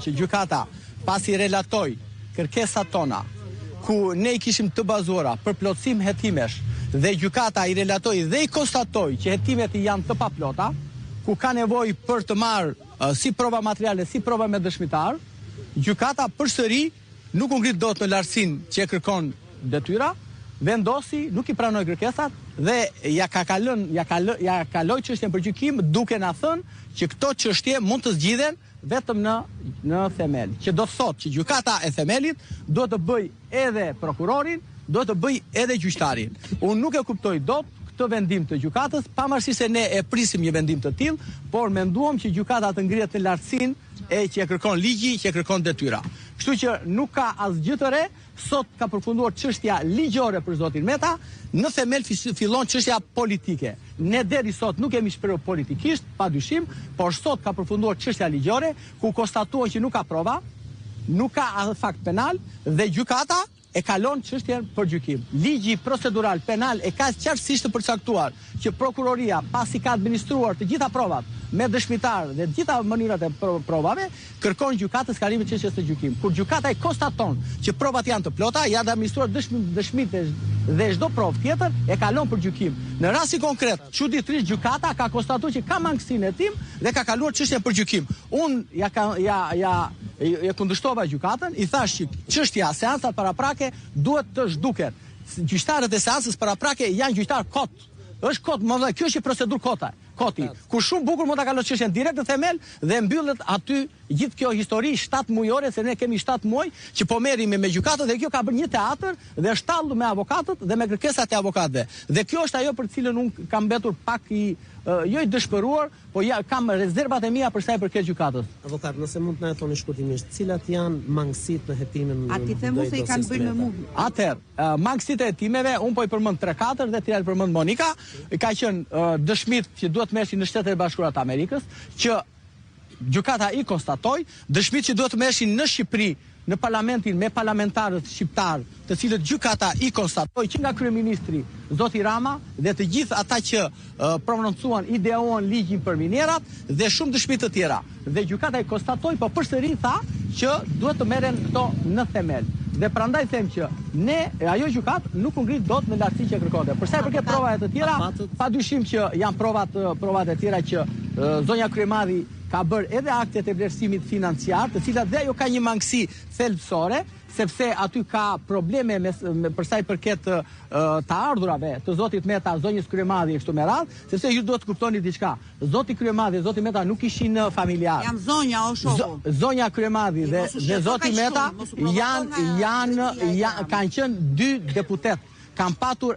që gjykata pasi relatoi kërkesat tona, ku ne i kishim të bazuara për plotësim hetimesh dhe gjykata i relatoi dhe i konstatoi që hetimet janë të paplota, ku ka nevojë për të marrë si prova materiale, si prova me dëshmitar, gjykata përsëri nuk u ngrit dot në lartësinë që e kërkon detyra, vendosi, nuk i pranoi kërkesat dhe ja kaloi çështjen për gjykim duke na thënë që këto çështje mund të zgjidhen vetëm në themel, që do të thotë që gjykata e themelit do të bëj edhe prokurorin, do të bëj edhe gjyqtarin. Unë nuk e kuptoj dot këtë vendim të gjykatës, pavarësisht se ne e prisim një vendim të tillë, por menduam që gjykata të ngrihet në lartësinë e që e kërkon ligji, që e kërkon detyra. Kështu që nuk ka asgjë të re, sot ka përfunduar çështja ligjore për zotin Meta, në themel fillon çështja politike. Ne deri sot nuk kemi shprehur politikisht, padyshim, por sot ka përfunduar çështja ligjore, ku konstatuan që nuk ka prova, nuk ka fakt penal dhe gjykata e kalon çështjen për gjykim. Ligji procedural penal e ka qartësisht të përcaktuar që prokuroria, pasi ka administruar të gjitha provat me dëshmitar dhe të gjitha mënyrat e provave, kërkon gjykatës kalimin e çështjes së gjykim. Kur gjykata e konstaton që provat janë të plota, janë administruar dëshmitë dhe çdo provë tjetër e kalon për gjykim. Në rastin konkret, çuditërisht gjykata ka konstatuar që ka mangësinë e tim dhe ka kaluar çështjen për gjykim. Unë ja kundërshtova gjykatën, i thash që çështja seancat paraprake duhet të zhduket. Gjyqtarët e seancës paraprake janë gjyqtar kot. Është kot, më kjo është procedur koti. Ku shumë bukur mund ta kalon çështjen direkt në themel dhe mbyllet aty gjithë kjo histori 7 mujore, se ne kemi 7 muaj që po merremi me gjykatët dhe kjo ka bërë një teatr dhe shtallur me avokatët dhe me kërkesat e avokatëve. Dhe kjo është ajo për cilën unë kam mbetur pak jo i dëshpëruar, po kam rezervat e mia për sa i përket gjykatës. Avokat, nëse mund të na e thoni shkurtimisht, cilat janë mangësitë në hetimin? A ti themu se i kanë bërë me mua? Atëherë, mangësitë e hetimeve, unë po i përmend 3-4 dhe tjetër përmend Monika, ka qenë dëshmit që duhet merreshin në Shtetet e Bashkuara të Amerikës, që gjykata i konstatoi, dëshmit që duhet të merreshin në Shqipëri, në parlamentin me parlamentarët shqiptar, të cilët gjykata i konstatoi që nga kryeministri zoti Rama dhe të gjithë ata që prononcuan, ideuan ligjin për minerat dhe shumë dëshmi të tjera. Dhe gjykata i konstatoi, po përsëri tha që duhet të merren këto në themel. Dhe prandaj them që ajo gjykat nuk u ngrit dot në lartësi që kërkonte. Për sa i përket provave të tjera, padyshim që janë provat e tjera që zonja Kryemadhi ka bërë edhe aktet e vlerësimit financiar, të cilat dhe ajo ka një mangësi thelbësore, sepse aty ka probleme për sa i përket të ardhurave të zotit Meta, zonjës Kryemadhi e kështu me radhë, sepse ju duhet të kuptoni diçka. Zoti Kryemadhi dhe zoti Meta nuk ishin familjar. Jam zonja o shoku. Zonja Kryemadhi dhe zoti Meta kanë qenë 2 deputet. Kanë patur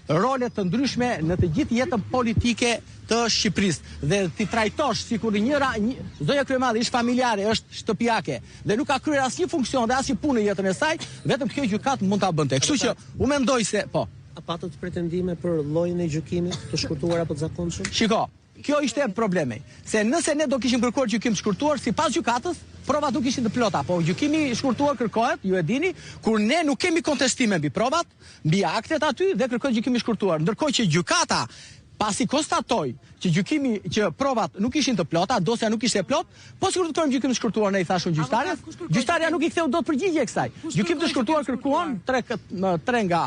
role të ndryshme në të gjithë jetën politike të Shqipërisë. Dhe ti trajtosh sikur zonja Kryemadhi është familjare, është shtëpiake dhe nuk ka kryer asnjë funksion dhe asnjë punë në jetën e saj, vetëm kjo gjykat mund ta bënte. Kështu që u mendoj se po. A patët pretendime për llojin e gjykimit të shkurtuar apo të zakonshëm? Shiko, kjo ishte problemi. Se nëse ne do kishim kërkuar gjykim të shkurtuar, sipas gjykatës, provat nuk ishin të plota, po gjykimi i shkurtuar kërkohet, ju e dini, kur ne nuk kemi kontestime mbi provat, mbi aktet aty dhe kërkohet gjykimi i shkurtuar. Ndërkohë që gjykata pasi konstatoi që provat nuk ishin të plota, dosja nuk ishte plot, po sikur të kërkojmë gjykim të shkurtuar, ne i thashun gjyqtarës, gjyqtarja nuk i ktheu dot përgjigje kësaj. Gjykim të shkurtuar kërkuan 3 nga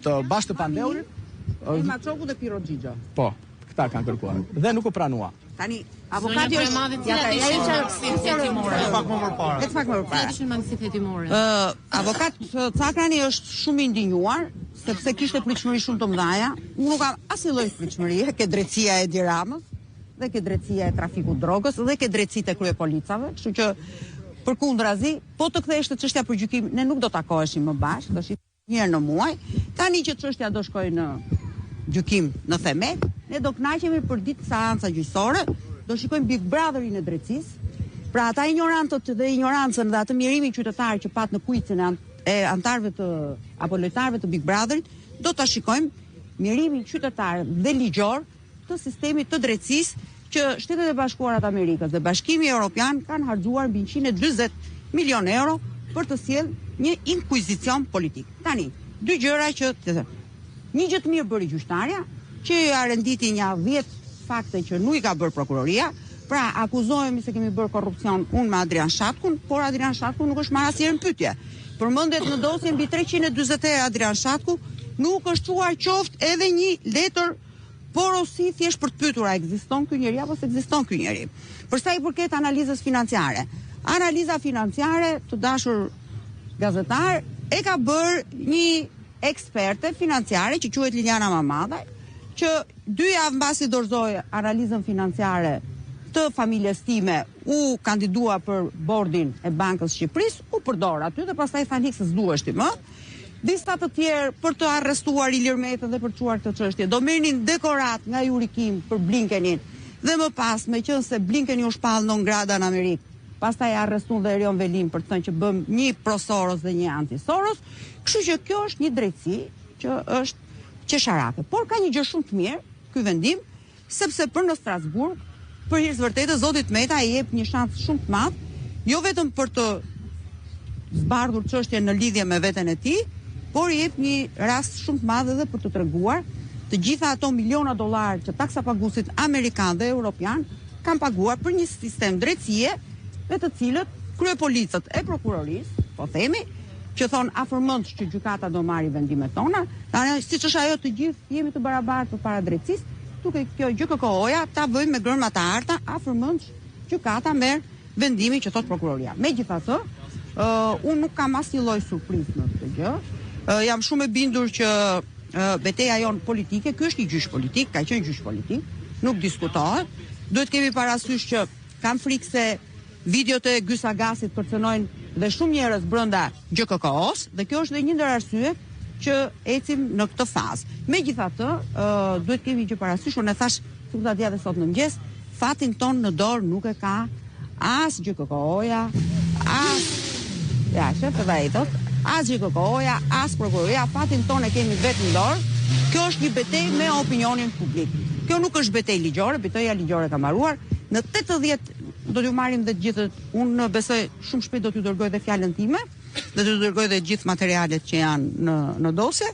të bashkë të pandeurit. Elma Çoku dhe Piro Xhixha. Po, këta kanë kërkuar dhe nuk u pranua. Tani, avokati Avokat Cakrani është shumë i ndinjuar, sepse kishte pritshmëri shumë të mëdha. Unë nuk kam asnjë lloj pritshmërie, ke drejtësia e Diramës, dhe ke drejtësia e trafikut drogës, dhe ke drejtësitë e kryepolicave, kështu që përkundrazi, po të kthehesh te çështja për gjykim, ne nuk do takoheshim më bashkë, do shihim një herë në muaj. Tani që çështja do shkojë në gjykim në themel, ne do kënaqemi për ditë seanca gjyqësore, do shikojmë Big Brotherin e drejtësisë. Pra ata ignorantët dhe ignorancën dhe atë mirimin qytetar që pat në kuicën e antarëve të apo lojtarëve të Big Brotherit, do ta shikojmë mirimin qytetar dhe ligjor të sistemit të drejtësisë që Shtetet e Bashkuara të Amerikës dhe Bashkimi Evropian kanë harxuar mbi 140 milion euro për të sjellë një inkuizicion politik. Tani, 2 gjëra që një gjë të mirë bëri gjyqtarja, që ja renditi një 10 fakte që nuk i ka bërë prokuroria, Pra, akuzohemi se kemi bërë korrupsion unë me Adrian Shatkun, por Adrian Shatku nuk është marrë asnjëherë në pyetje. Përmendet në dosje mbi 340 Adrian Shatku nuk është çuar qoftë edhe një letër porosi thjesht për të pyetur a ekziston ky njeri apo s'ekziston ky njeri. Për sa i përket analizës financiare. Analiza financiare, të dashur gazetar, e ka bërë një eksperte financiare që quhet Liliana Mamadaj, që 2 javë mbasi dorëzoi analizën financiare të familjes time, u kandidua për bordin e Bankës Shqipërisë, u përdor aty dhe pastaj thanë se s'duheshti më. Disa të tjerë për të arrestuar Ilir Metën dhe për të çuar këtë çështje do merrnin dekorat nga Jurikim për Blinkenin. Dhe më pas, meqense Blinkeni u shpall non grata në Amerikë, pastaj arrestuan dhe Erion Velin për të thënë që bëm një pro-Soros dhe një anti-Soros, kështu që kjo është një drejtësi që është qesharake. Por ka një gjë shumë të mirë ky vendim, sepse për në Strasburg, për hir të vërtetë, zoti Meta i jep një shans shumë të madh, jo vetëm për të zbardhur çështjen në lidhje me veten e tij, por i jep një rast shumë të madh edhe për të treguar të gjitha ato miliona dollar që taksapaguesit amerikan dhe europian kanë paguar për një sistem drejtësie me të cilët kryepolicët e prokurorisë, po themi, që thon afërmend që gjykata do marrë vendimet tona, tani siç është ajo të gjithë jemi të barabartë përpara drejtësisë, duke kjo GKK-ja ta bëjmë me gërma të arta, afërmend gjykata merr vendimin që thot prokuroria. Megjithatë, unë nuk kam asnjë lloj surprizë në këtë gjë. Jam shumë e bindur që betejë jon politike, ky është një gjyq politik, ka qenë gjyq politik, nuk diskutohet. Duhet kemi parasysh që kam frikë se videot e Gysagasit kërcënojnë dhe shumë njerëz brenda GKK-s, dhe kjo është dhe një ndër arsyet që ecim në këtë fazë. Megjithatë, duhet kemi që parasysh, unë e thash sikur dia dhe sot në mëngjes, fatin ton në dorë nuk e ka as GKK-ja, as as GKK-ja, as prokuroria, fatin ton e kemi vetë në dorë. Kjo është një betejë me opinionin publik. Kjo nuk është betejë ligjore, betejja ligjore ka mbaruar. Në 80 do t'ju marrim dhe të gjithë, unë besoj shumë shpejt do t'ju dërgoj dhe fjalën time, dhe t'ju dërgoj dhe gjithë materialet që janë në dosje.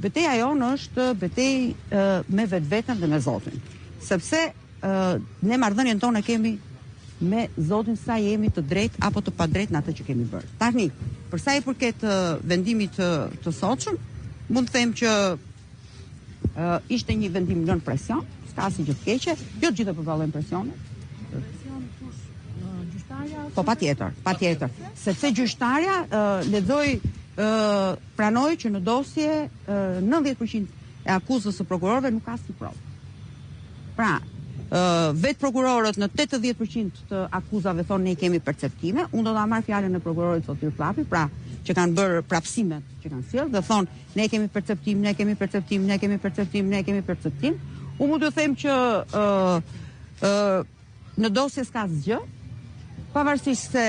Betejja jonë është betejë me vetveten dhe me Zotin. Sepse ne marrëdhënien tonë kemi me Zotin sa jemi të drejtë apo të padrejtë në atë që kemi bërë. Tani, për sa i përket vendimit të sotshëm, mund të them që ishte një vendim nën presion, s'ka asnjë gjë të keqe, jo të gjithë përballojnë presionet. Po patjetër. Sepse gjyqtarja lexoi pranoi që në dosje 90% e akuzës së prokurorëve nuk ka asnjë provë. Pra, vetë prokurorët në 80% të akuzave thonë ne kemi perceptime, unë do ta marr fjalën e prokurorit Sotir Fllapi, pra që kanë bërë prapësimet që kanë sjellë dhe thonë ne kemi perceptim, ne kemi perceptim, ne kemi perceptim, ne kemi perceptim. Unë mund të them që në dosje s'ka asgjë, pavarësisht se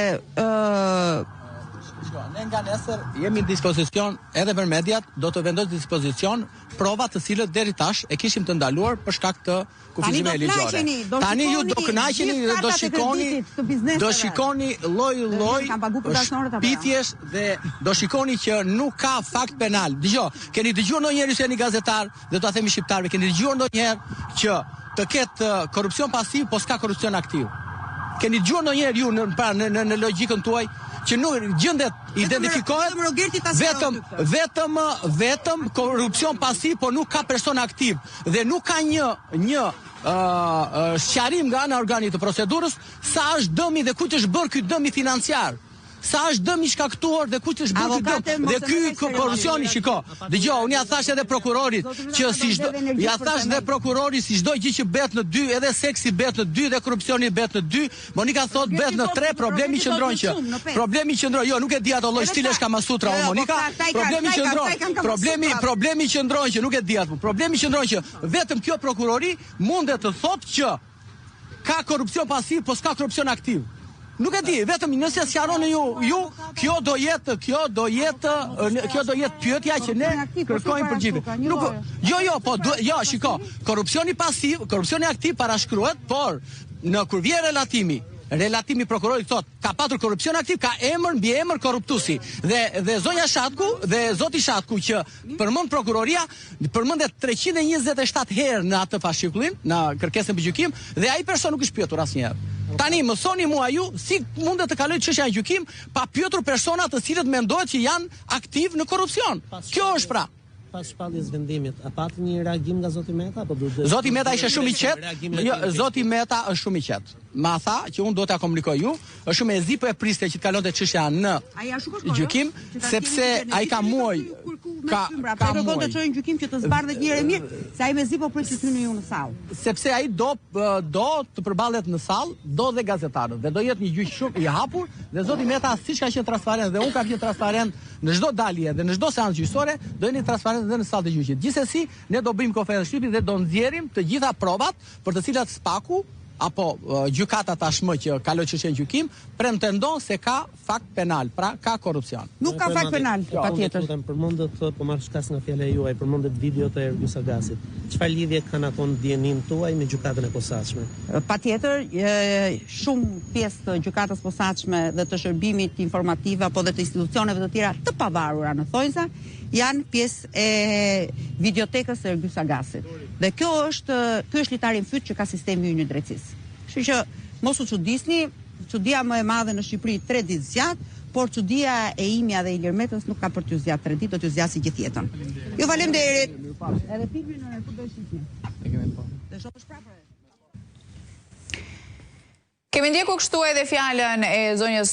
ne nga nesër jemi në dispozicion edhe për mediat, do të vendosë dispozicion prova të cilët deri tash e kishim të ndaluar për shkak të kufizime ligjore. Tani ju do kënaqeni dhe do shikoni lloj shpifjesh dhe do shikoni që nuk ka fakt penal. Dgjoj, keni dëgjuar ndonjëherë se një gazetar, dhe do ta themi shqiptarëve, keni dëgjuar ndonjëherë që të ketë korrupsion pasiv, po s'ka korrupsion aktiv? Keni dëgjuar ndonjëherë ju në logjikën tuaj që nuk gjendet identifikohet vetëm korrupsion pasiv, por nuk ka person aktiv dhe nuk ka një sqarim nga ana e organit të procedurës sa është dëmi dhe kujt është bërë ky dëmi financiar. Sa është dëmi shkaktuar dhe kush është bërë ky dëm. Dhe ky korrupsioni, shiko. Dgjoj, unë ja thash edhe prokurorit që si çdo gjë që bëhet në 2, edhe seksi bëhet në 2 dhe korrupsioni bëhet në 2. Monika thot bëhet në 3, problemi qëndron. Jo, nuk e di ato lloj stilesh Kamasutra o Monika. Problemi qëndron që nuk e di atë. Problemi qëndron që vetëm kjo prokurori mundet të thotë që ka korrupsion pasiv, po s'ka korrupsion aktiv. Nuk e di, vetëm nëse sqaroni ju, kjo do jetë pyetja që ne kërkojmë përgjigje. Shiko, korrupsioni pasiv, korrupsioni aktiv parashkruhet, por kur vjen relatimi relatimi prokurorit thotë ka patur korrupsion aktiv, ka emër mbi emër korruptuesi. Dhe zonja Shatku dhe zoti Shatku që përmend prokuroria, përmendet 327 herë në atë fascikullin, në kërkesën për gjykim, dhe ai person nuk është pyetur asnjëherë. Tani më thoni mua ju si mundet të kaloj çështja në gjykim pa pyetur persona të cilët mendohet që janë aktiv në korrupsion. Kjo është pra. Pas shpalljes vendimit, a pati një reagim nga zoti Meta apo duhet? Zoti Meta ishte shumë i qetë. Jo, zoti Meta është shumë i qetë. Ma tha që unë do t'ja komunikoj ju, është shumë e zi po e priste që të kalonte çështja në gjykim, sepse ai ka muaj ka kërkon të çojë në gjykim që të zbardhet një herë mirë, se ai mezi po prit të hyni ju në sallë. Sepse ai do të përballet në sallë, do dhe gazetarët, dhe do jetë një gjyq shumë i hapur, dhe zoti Meta siç ka qenë transparent dhe unë kam qenë transparent në çdo dalje dhe në çdo seancë gjyqësore, do jeni transparent dhe në sallë të gjyqit. Gjithsesi, ne do bëjmë konferencë shtypi dhe do nxjerrim të gjitha provat për të cilat Spaku apo gjykata tashmë që kaloi çështjen në gjykim pretendon se ka fakt penal, pra ka korrupsion. Nuk ka fakt penal, patjetër. Unë përmendet po marr shkas nga fjala juaj, përmendet videot e Ergus Agasit. Çfarë lidhje kanë ato ndjenin tuaj me gjykatën e posaçme? Patjetër, shumë pjesë të gjykatës posaçme dhe të shërbimit informativ apo dhe të institucioneve të tjera të pavarura në thonjza janë pjesë e videotekës së Ergus Agasit. Dhe kjo është litari në fyt që ka sistemi ynë i drejtësisë. Kështu që mos u çudisni, çudia më e madhe në Shqipëri 3 ditë zgjat, por çudia e imja dhe Ilir Metës nuk ka për t'ju zgjat 3 ditë, do t'ju zgjasë gjithë jetën. Ju faleminderit. Edhe filmin në ku do shihni. E kemi po. Të shohësh prapë. Kemi ndjekur kështu edhe fjalën e zonjës